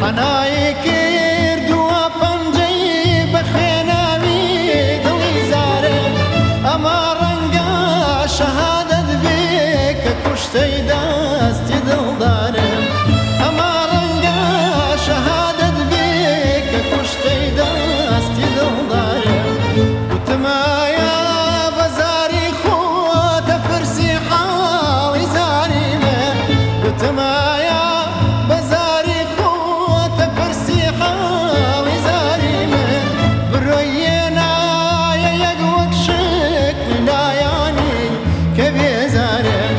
حنایی کرد و پنجهی بخێناوی دڵی زارم ئەمە ڕەنگە شەهادەت بێ کە کوشتەی دەستی دڵدارم ئەمە ڕەنگە شەهادەت بێ کە کوشتەی دەستی دڵدارم گوتمایە بەزاری خۆتە پرسی حاڵی زاری من گوتمایە بەزاری خۆتە پرسی حاڵی زاری من بڕۆیە نایە یەک وەک شکل لایانی کە بێزارم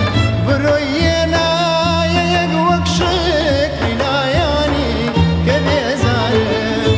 بڕۆیە نایە یەک وەک شکل لایانی کە بێزارم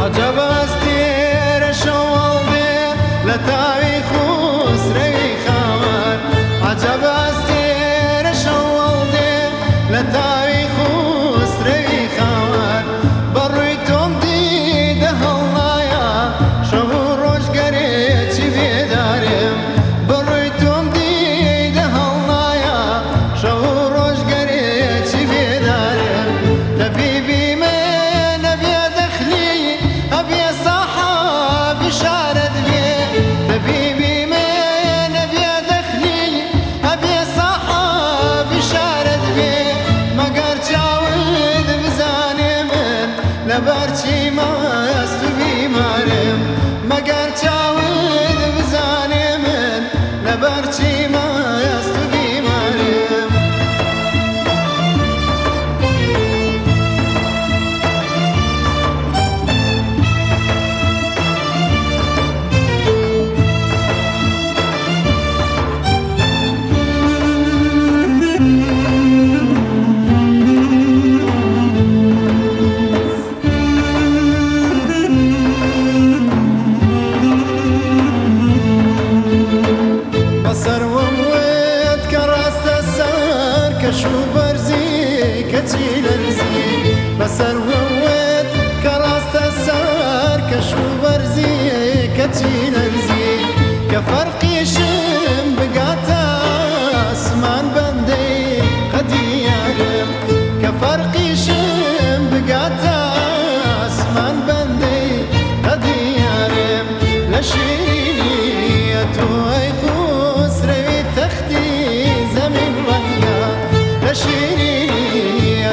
عجب استێرە شەوەڵ بێ لە تاوی خوسرەوی خاوەن عجب استێرە شەوەڵ دێ لە تاوی خوسرەوی خاوەن بەڕووی تۆم دیدە هەڵنایە شەو و ڕۆژ گەرێکی بێدارم بەڕووی تۆم دیدە هەڵنایە شەو و ڕۆژ گەرێکی بێدارم تەبیبی من نەبێ دەخلی أبي صاحب شارد بي طبيبي من أبي دخلي أبي صاحب شارد بي ما قر جاود بزاني من لبرشي ما يستوي مارم ما قر جاود بزاني من لبرشي ما يستوي مارم بسر وموت كراست السار كشو برزي كتي لرزي بسر وموت كراست السار كشو برزي كتي لرزي كفرقي شم بقاتا اسمان بندي قديارم كفرقي شم بقاتا اسمان بندي قديارم لشيريني توي خسروي تختي زمن رنگا لشيريني